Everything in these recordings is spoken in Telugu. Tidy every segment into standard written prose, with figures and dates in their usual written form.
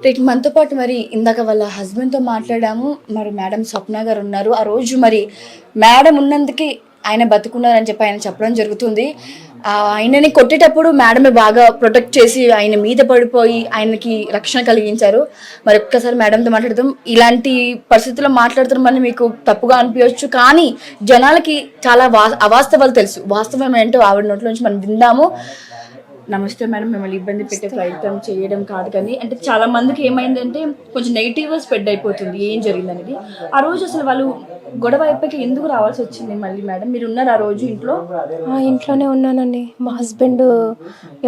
రైట్. మనతో పాటు మరి ఇందాక వాళ్ళ హస్బెండ్‌తో మాట్లాడాము. మరి మేడం స్వప్న గారు ఉన్నారు. ఆ రోజు మరి మేడం ఉన్నందుకే ఆయన బతికున్నారని చెప్పి ఆయన చెప్పడం జరుగుతుంది. ఆయనని కొట్టేటప్పుడు మేడమే బాగా ప్రొటెక్ట్ చేసి ఆయన మీద పడిపోయి ఆయనకి రక్షణ కలిగించారు. మరి ఒక్కసారి మేడంతో మాట్లాడదాం. ఇలాంటి పరిస్థితుల్లో మాట్లాడుతున్న మళ్ళీ మీకు తప్పుగా అనిపించవచ్చు. కానీ జనాలకి చాలా అవాస్తవాలు తెలుసు. వాస్తవం ఏంటో ఆవిడ నోట్ల నుంచి మనం విందాము. నమస్తే మేడం, మిమ్మల్ని ఇబ్బంది పెట్టే ప్రయత్నం చేయడం కాదు, కానీ అంటే చాలా మందికి ఏమైందంటే కొంచెం నెగిటివ్గా స్ప్రెడ్ అయిపోతుంది ఏం జరిగిందనేది. ఆ రోజు అసలు వాళ్ళు గొడవ అయిపోయి ఎందుకు రావాల్సి వచ్చింది మళ్ళీ మేడం? మీరు ఉన్నారు ఆ రోజు ఇంట్లో? ఇంట్లోనే ఉన్నానండి. మా హస్బెండ్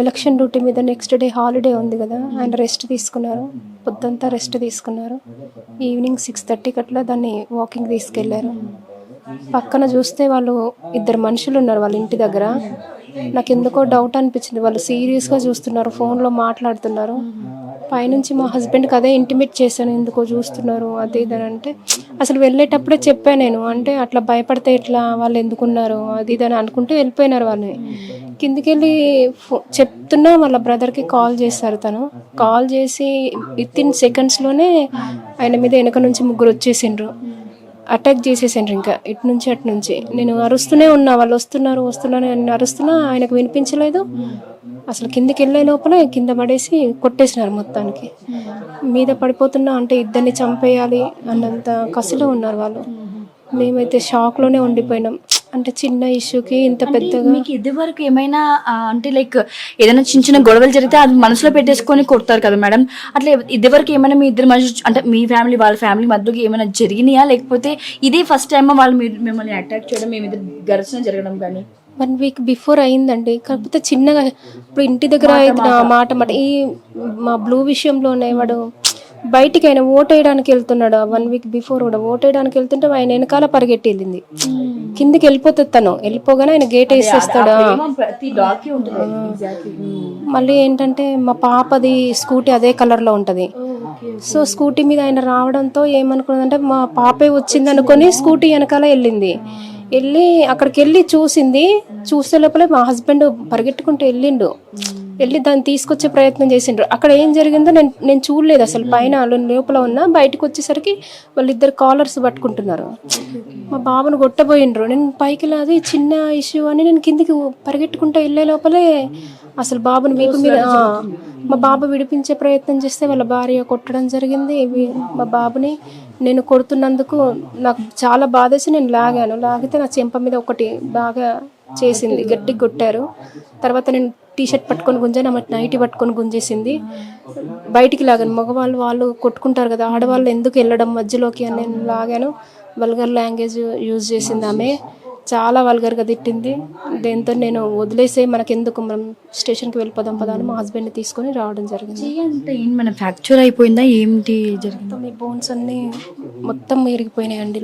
ఎలక్షన్ డ్యూటీ మీద నెక్స్ట్ డే హాలిడే ఉంది కదా, ఆయన రెస్ట్ తీసుకున్నారు. పొద్దంతా రెస్ట్ తీసుకున్నారు. ఈవినింగ్ 6:30కి అట్లా దాన్ని వాకింగ్ తీసుకెళ్లారు. పక్కన చూస్తే వాళ్ళు ఇద్దరు మనుషులు ఉన్నారు వాళ్ళ ఇంటి దగ్గర. నాకు ఎందుకో డౌట్ అనిపించింది. వాళ్ళు సీరియస్గా చూస్తున్నారు, ఫోన్లో మాట్లాడుతున్నారు. పైనుంచి మా హస్బెండ్కి అదే ఇంటిమేట్ చేశాను, ఎందుకో చూస్తున్నారు అది ఇది అని. అంటే అసలు వెళ్ళేటప్పుడే చెప్పాను నేను, అంటే అట్లా భయపడితే ఇట్లా వాళ్ళు ఎందుకున్నారు అది ఇది అని అనుకుంటూ వెళ్ళిపోయినారు వాళ్ళు. కిందికి వెళ్ళి చెప్తున్నా వాళ్ళ బ్రదర్కి కాల్ చేశారు. తను కాల్ చేసి వితిన్ సెకండ్స్లోనే ఆయన మీద వెనక నుంచి ముగ్గురు వచ్చేసిండ్రు, అటాక్ చేసేసాను. ఇంకా ఇటు నుంచి అటు నుంచి నేను అరుస్తూనే ఉన్నా, వాళ్ళు వస్తున్నారు నేను అరుస్తున్నా, ఆయనకు వినిపించలేదు. అసలు కిందికి వెళ్ళే లోపల కింద పడేసి కొట్టేసినారు మొత్తానికి. మీద పడిపోతున్నా అంటే ఇద్దరిని చంపేయాలి అన్నంత కసిలో ఉన్నారు వాళ్ళు. మేమైతే షాక్లోనే ఉండిపోయినాం. అంటే చిన్న ఇష్యూకి ఇంత పెద్దగా. మీకు ఇదివరకు ఏమైనా అంటే లైక్ ఏదైనా చిన్న చిన్న గొడవలు జరిగితే అది మనసులో పెట్టేసుకొని కొడతారు కదా మేడం, అట్లా ఇదివరకు ఏమైనా మీ ఇద్దరు మధ్య అంటే మీ ఫ్యామిలీ వాళ్ళ ఫ్యామిలీ మధ్యకి ఏమైనా జరిగినాయా, లేకపోతే ఇదే ఫస్ట్ టైం వాళ్ళు మిమ్మల్ని అటాక్ చేయడం, మీ మీద ఘర్షణ జరగడం? కానీ 1 వీక్ బిఫోర్ అయిందండి. కాకపోతే చిన్నగా ఇప్పుడు ఇంటి దగ్గర అయితే మాట ఈ మా బ్లూ విషయంలోనే వాడు బయటికి ఆయన ఓట్ వేయడానికి వెళ్తున్నాడు. 1 వీక్ బిఫోర్ కూడా ఓట్ వేయడానికి వెళ్తుంటే ఆయన వెనకాల పరిగెట్టి వెళ్ళింది. కిందికి వెళ్ళిపోతుంది, తను వెళ్ళిపోగానే ఆయన గేట్ వేసేస్తాడు. మళ్ళీ ఏంటంటే మా పాపది స్కూటీ అదే కలర్లో ఉంటుంది. సో స్కూటీ మీద ఆయన రావడంతో ఏమనుకున్నదంటే మా పాపే వచ్చింది అనుకొని స్కూటీ వెనకాల వెళ్ళి అక్కడికి వెళ్ళి చూసే లోపలే మా హస్బెండ్ పరిగెట్టుకుంటూ వెళ్ళి దాన్ని తీసుకొచ్చే ప్రయత్నం చేసిండ్రు. అక్కడ ఏం జరిగిందో నేను చూడలేదు అసలు. పైన లోపల ఉన్నా, బయటకు వచ్చేసరికి వాళ్ళిద్దరు కాలర్స్ పట్టుకుంటున్నారు. మా బాబును కొట్టబోయిండ్రు. నేను పైకి లాది చిన్న ఇష్యూ అని నేను కిందికి పరిగెట్టుకుంటూ వెళ్ళే లోపలే అసలు బాబుని వీపు మీద మా బాబు విడిపించే ప్రయత్నం చేస్తే వాళ్ళ భార్య కొట్టడం జరిగింది. మా బాబుని నేను కొడుతున్నందుకు నాకు చాలా బాధేసి నేను లాగితే నా చెంప మీద ఒకటి బాగా చేసింది, గట్టిగా కొట్టారు. తర్వాత నేను టీషర్ట్ పట్టుకొని గుంజాను, ఆమె నైటీ పట్టుకొని గుంజేసింది. బయటికి లాగాను. మగవాళ్ళు వాళ్ళు కొట్టుకుంటారు కదా, ఆడవాళ్ళు ఎందుకు వెళ్ళడం మధ్యలోకి అని నేను లాగాను. వల్గర్ లాంగ్వేజ్ యూజ్ చేసింది ఆమె, చాలా వల్గర్గా తిట్టింది. దీంతో నేను వదిలేసే మనకెందుకు, మనం స్టేషన్కి వెళ్ళిపోదాం పదా అని మా హస్బెండ్ని తీసుకొని రావడం జరిగింది. అంటే మన ఫ్రాక్చర్ అయిపోయిందా, ఏంటి జరిగింది? మీ బోన్స్ అన్నీ మొత్తం ఇరిగిపోయినాయండి.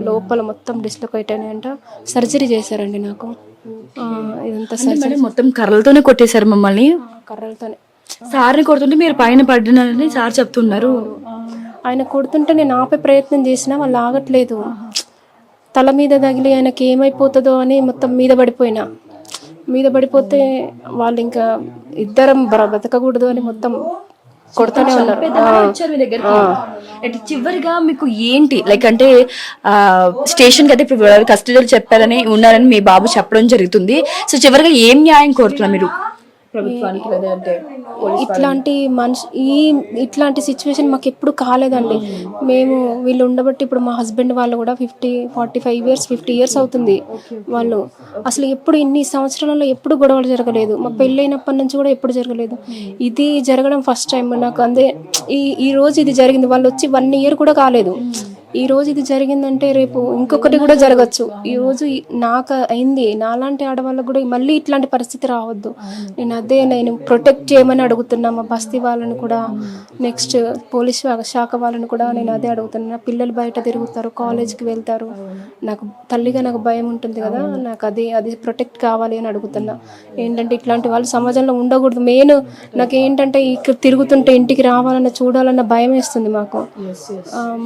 లోపల మొత్తం డిస్లొకేట్ అయినాయంట. సర్జరీ చేశారండి నాకు. ఇదంతా సర్జరీ. మొత్తం కర్రలతోనే కొట్టేశారు మమ్మల్ని? కర్రలతోనే. సార్ని కొడుతుంటే మీరు పైన పడినారని సార్ చెప్తున్నారు. ఆయన కొడుతుంటే నేను ఆపే ప్రయత్నం చేసినా వాళ్ళు ఆగట్లేదు. తల మీద తగిలి ఆయనకి ఏమైపోతుందో అని మొత్తం మీద పడిపోతే వాళ్ళు ఇంకా ఇద్దరం బతకకూడదు అని మొత్తం కొడుతూనే ఉన్నారు. చివరిగా మీకు ఏంటి లైక్ అంటే స్టేషన్ కి అయితే ఇప్పుడు కస్టడీలో చెప్పారని ఉన్నారని మీ బాబు చెప్పడం జరుగుతుంది. సో చివరిగా ఏం న్యాయం కోరుతున్నారు మీరు ప్రభుత్వానికి? లేదంటే ఇట్లాంటి సిచ్యువేషన్ మాకు ఎప్పుడు కాలేదండి. మేము వీళ్ళు ఉండబట్టి ఇప్పుడు మా హస్బెండ్ వాళ్ళు కూడా 50 ఇయర్స్ అవుతుంది. వాళ్ళు అసలు ఎప్పుడు ఇన్ని సంవత్సరాలలో ఎప్పుడు గొడవలు జరగలేదు. మా పెళ్ళైనప్పటి నుంచి కూడా ఎప్పుడు జరగలేదు. ఇది జరగడం ఫస్ట్ టైం నాకు. అందే ఈ రోజు ఇది జరిగింది. వాళ్ళు వచ్చి 1 ఇయర్ కూడా కాలేదు. ఈ రోజు ఇది జరిగిందంటే రేపు ఇంకొకటి కూడా జరగచ్చు. ఈ రోజు నాకు అయింది, నాలాంటి ఆడవాళ్ళకు కూడా మళ్ళీ ఇట్లాంటి పరిస్థితి రావద్దు. నేను ప్రొటెక్ట్ చేయమని అడుగుతున్నా మా బస్తీ వాళ్ళని కూడా, నెక్స్ట్ పోలీస్ శాఖ వాళ్ళని కూడా నేను అదే అడుగుతున్నా. పిల్లలు బయట తిరుగుతారు, కాలేజ్కి వెళ్తారు, నాకు తల్లిగా నాకు భయం ఉంటుంది కదా, నాకు అది ప్రొటెక్ట్ కావాలి అని అడుగుతున్నా. ఏంటంటే ఇట్లాంటి వాళ్ళు సమాజంలో ఉండకూడదు. మెయిన్ నాకు ఏంటంటే ఇక్కడ తిరుగుతుంటే ఇంటికి రావాలన్న చూడాలన్న భయం వేస్తుంది మాకు.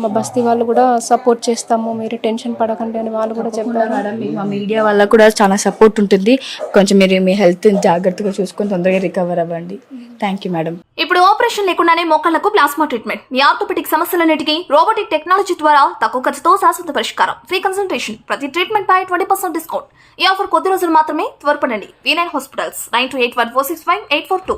మా బస్తీ వాళ్ళు కూడా కూడా సపోర్ట్ చేస్తాము, మీరు టెన్షన్ పడకండి అని వాళ్ళు కూడా చెప్పారు. మేడం మీకు మా మీడియా వల్ల కూడా చాలా సపోర్ట్ ఉంటుంది. కొంచెం మీరు మీ హెల్త్ జాగ్రత్తగా చూసుకొని తొందరగా రికవర్ అవ్వండి. Thank you madam. ఇప్పుడు ఆపరేషన్ లేకుండానే మోకాళ్లకు ప్లాస్మా ట్రీట్మెంట్, మీ ఆర్థోపెటిక్ సమస్యలన్నిటికీ రోబోటిక్ టెక్నాలజీ ద్వారా తక్కువ ఖర్చుతో శాశ్వత పరిష్కారం, ఫ్రీ కన్సల్టేషన్, ప్రతి ట్రీట్మెంట్ పై 20% డిస్కౌంట్. ఈ ఆఫర్ కొద్ది రోజులు మాత్రమే, త్వరపడండి. V9 hospitals 9281465842.